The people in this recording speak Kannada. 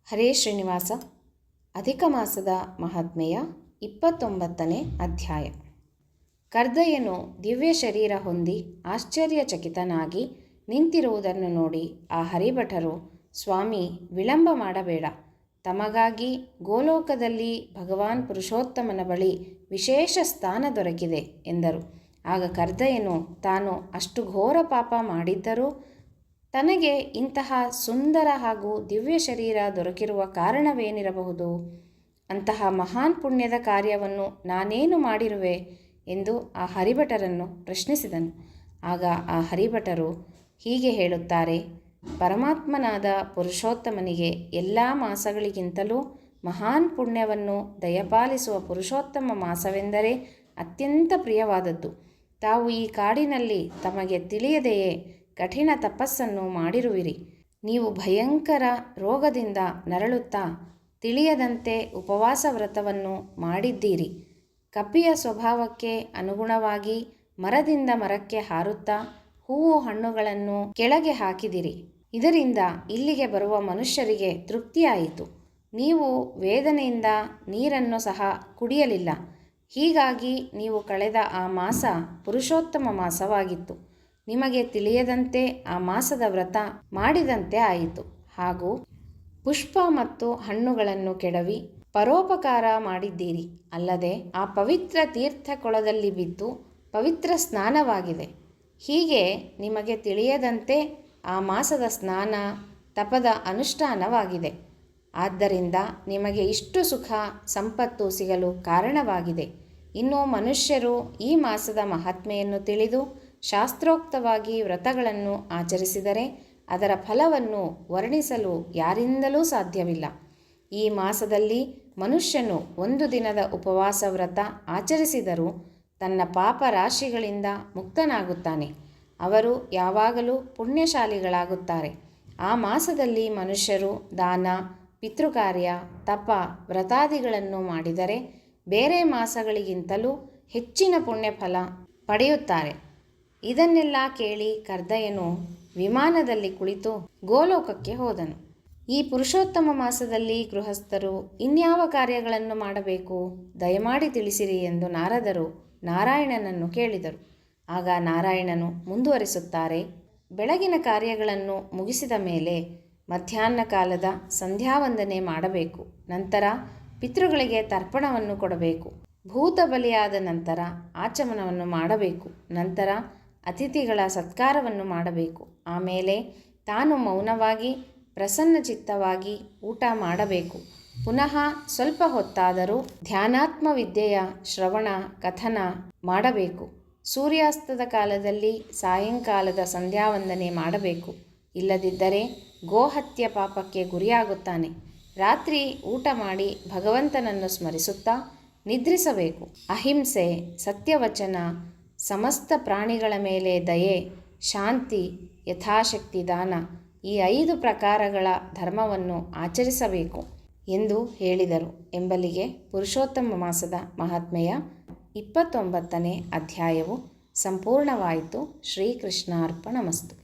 ಹರೇ ಶ್ರೀನಿವಾಸ. ಅಧಿಕ ಮಾಸದ ಮಹಾತ್ಮೆಯ 29ನೇ ಅಧ್ಯಾಯ. ಕರ್ದಯ್ಯನು ದಿವ್ಯ ಶರೀರ ಹೊಂದಿ ಆಶ್ಚರ್ಯಚಕಿತನಾಗಿ ನಿಂತಿರುವುದನ್ನು ನೋಡಿ ಆ ಹರಿಭಟರು, ಸ್ವಾಮಿ, ವಿಳಂಬ ಮಾಡಬೇಡ, ತಮಗಾಗಿ ಗೋಲೋಕದಲ್ಲಿ ಭಗವಾನ್ ಪುರುಷೋತ್ತಮನ ಬಳಿ ವಿಶೇಷ ಸ್ಥಾನ ದೊರಕಿದೆ ಎಂದರು. ಆಗ ಕರ್ದಯ್ಯನು ತಾನು ಅಷ್ಟು ಘೋರ ಪಾಪ ಮಾಡಿದ್ದರೂ ತನಗೆ ಇಂತಹ ಸುಂದರ ಹಾಗೂ ದಿವ್ಯ ಶರೀರ ದೊರಕಿರುವ ಕಾರಣವೇನಿರಬಹುದು? ಅಂತಹ ಮಹಾನ್ ಪುಣ್ಯದ ಕಾರ್ಯವನ್ನು ನಾನೇನು ಮಾಡಿರುವೆ ಎಂದು ಆ ಹರಿಭಟರನ್ನು ಪ್ರಶ್ನಿಸಿದನು. ಆಗ ಆ ಹರಿಭಟರು ಹೀಗೆ ಹೇಳುತ್ತಾರೆ: ಪರಮಾತ್ಮನಾದ ಪುರುಷೋತ್ತಮನಿಗೆ ಎಲ್ಲ ಮಾಸಗಳಿಗಿಂತಲೂ ಮಹಾನ್ ಪುಣ್ಯವನ್ನು ದಯಪಾಲಿಸುವ ಪುರುಷೋತ್ತಮ ಮಾಸವೆಂದರೆ ಅತ್ಯಂತ ಪ್ರಿಯವಾದದ್ದು. ತಾವು ಈ ಕಾಡಿನಲ್ಲಿ ತಮಗೆ ತಿಳಿಯದೆಯೇ ಕಠಿಣ ತಪಸ್ಸನ್ನು ಮಾಡಿರುವಿರಿ. ನೀವು ಭಯಂಕರ ರೋಗದಿಂದ ನರಳುತ್ತಾ ತಿಳಿಯದಂತೆ ಉಪವಾಸ ವ್ರತವನ್ನು ಮಾಡಿದ್ದೀರಿ. ಕಪಿಯ ಸ್ವಭಾವಕ್ಕೆ ಅನುಗುಣವಾಗಿ ಮರದಿಂದ ಮರಕ್ಕೆ ಹಾರುತ್ತಾ ಹೂವು ಹಣ್ಣುಗಳನ್ನು ಕೆಳಗೆ ಹಾಕಿದಿರಿ. ಇದರಿಂದ ಇಲ್ಲಿಗೆ ಬರುವ ಮನುಷ್ಯರಿಗೆ ತೃಪ್ತಿಯಾಯಿತು. ನೀವು ವೇದನೆಯಿಂದ ನೀರನ್ನು ಸಹ ಕುಡಿಯಲಿಲ್ಲ. ಹೀಗಾಗಿ ನೀವು ಕಳೆದ ಆ ಮಾಸ ಪುರುಷೋತ್ತಮ ಮಾಸವಾಗಿತ್ತು. ನಿಮಗೆ ತಿಳಿಯದಂತೆ ಆ ಮಾಸದ ವ್ರತ ಮಾಡಿದಂತೆ ಆಯಿತು. ಹಾಗೂ ಪುಷ್ಪ ಮತ್ತು ಹಣ್ಣುಗಳನ್ನು ಕೆಡವಿ ಪರೋಪಕಾರ ಮಾಡಿದ್ದೀರಿ. ಅಲ್ಲದೆ ಆ ಪವಿತ್ರ ತೀರ್ಥ ಕೊಳದಲ್ಲಿ ಬಿದ್ದು ಪವಿತ್ರ ಸ್ನಾನವಾಗಿದೆ. ಹೀಗೆ ನಿಮಗೆ ತಿಳಿಯದಂತೆ ಆ ಮಾಸದ ಸ್ನಾನ ತಪದ ಅನುಷ್ಠಾನವಾಗಿದೆ. ಆದ್ದರಿಂದ ನಿಮಗೆ ಇಷ್ಟು ಸುಖ ಸಂಪತ್ತು ಸಿಗಲು ಕಾರಣವಾಗಿದೆ. ಇನ್ನು ಮನುಷ್ಯರು ಈ ಮಾಸದ ಮಹಾತ್ಮೆಯನ್ನು ತಿಳಿದು ಶಾಸ್ತ್ರೋಕ್ತವಾಗಿ ವ್ರತಗಳನ್ನು ಆಚರಿಸಿದರೆ ಅದರ ಫಲವನ್ನು ವರ್ಣಿಸಲು ಯಾರಿಂದಲೂ ಸಾಧ್ಯವಿಲ್ಲ. ಈ ಮಾಸದಲ್ಲಿ ಮನುಷ್ಯನು ಒಂದು ದಿನದ ಉಪವಾಸ ವ್ರತ ಆಚರಿಸಿದರೂ ತನ್ನ ಪಾಪ ರಾಶಿಗಳಿಂದ ಮುಕ್ತನಾಗುತ್ತಾನೆ. ಅವರು ಯಾವಾಗಲೂ ಪುಣ್ಯಶಾಲಿಗಳಾಗುತ್ತಾರೆ. ಆ ಮಾಸದಲ್ಲಿ ಮನುಷ್ಯರು ದಾನ, ಪಿತೃಕಾರ್ಯ, ತಪ, ವ್ರತಾದಿಗಳನ್ನು ಮಾಡಿದರೆ ಬೇರೆ ಮಾಸಗಳಿಗಿಂತಲೂ ಹೆಚ್ಚಿನ ಪುಣ್ಯಫಲ ಪಡೆಯುತ್ತಾರೆ. ಇದನ್ನೆಲ್ಲ ಕೇಳಿ ಕರ್ದಯ್ಯನು ವಿಮಾನದಲ್ಲಿ ಕುಳಿತು ಗೋಲೋಕಕ್ಕೆ ಹೋದನು. ಈ ಪುರುಷೋತ್ತಮ ಮಾಸದಲ್ಲಿ ಗೃಹಸ್ಥರು ಇನ್ಯಾವ ಕಾರ್ಯಗಳನ್ನು ಮಾಡಬೇಕು? ದಯಮಾಡಿ ತಿಳಿಸಿರಿ ಎಂದು ನಾರದರು ನಾರಾಯಣನನ್ನು ಕೇಳಿದರು. ಆಗ ನಾರಾಯಣನು ಮುಂದುವರಿಸುತ್ತಾರೆ: ಬೆಳಗಿನ ಕಾರ್ಯಗಳನ್ನು ಮುಗಿಸಿದ ಮೇಲೆ ಮಧ್ಯಾಹ್ನ ಕಾಲದ ಸಂಧ್ಯಾವಂದನೆ ಮಾಡಬೇಕು. ನಂತರ ಪಿತೃಗಳಿಗೆ ತರ್ಪಣವನ್ನು ಕೊಡಬೇಕು. ಭೂತ ಬಲಿಯಾದ ನಂತರ ಆಚಮನವನ್ನು ಮಾಡಬೇಕು. ನಂತರ ಅತಿಥಿಗಳ ಸತ್ಕಾರವನ್ನು ಮಾಡಬೇಕು. ಆಮೇಲೆ ತಾನು ಮೌನವಾಗಿ ಪ್ರಸನ್ನಚಿತ್ತವಾಗಿ ಊಟ ಮಾಡಬೇಕು. ಪುನಃ ಸ್ವಲ್ಪ ಹೊತ್ತಾದರೂ ಧ್ಯಾನಾತ್ಮ ವಿದ್ಯೆಯ ಶ್ರವಣ ಕಥನ ಮಾಡಬೇಕು. ಸೂರ್ಯಾಸ್ತದ ಕಾಲದಲ್ಲಿ ಸಾಯಂಕಾಲದ ಸಂಧ್ಯಾವಂದನೆ ಮಾಡಬೇಕು. ಇಲ್ಲದಿದ್ದರೆ ಗೋಹತ್ಯೆ ಪಾಪಕ್ಕೆ ಗುರಿಯಾಗುತ್ತಾನೆ. ರಾತ್ರಿ ಊಟ ಮಾಡಿ ಭಗವಂತನನ್ನು ಸ್ಮರಿಸುತ್ತಾ ನಿದ್ರಿಸಬೇಕು. ಅಹಿಂಸೆ, ಸತ್ಯವಚನ, ಸಮಸ್ತ ಪ್ರಾಣಿಗಳ ಮೇಲೆ ದಯೆ, ಶಾಂತಿ, ಯಥಾಶಕ್ತಿ ದಾನ, ಈ 5 ಪ್ರಕಾರಗಳ ಧರ್ಮವನ್ನು ಆಚರಿಸಬೇಕು ಎಂದು ಹೇಳಿದರು. ಎಂಬಲ್ಲಿಗೆ ಪುರುಷೋತ್ತಮ ಮಾಸದ ಮಹಾತ್ಮೆಯ 29ನೇ ಅಧ್ಯಾಯವು ಸಂಪೂರ್ಣವಾಯಿತು. ಶ್ರೀಕೃಷ್ಣಾರ್ಪಣಮಸ್ತು.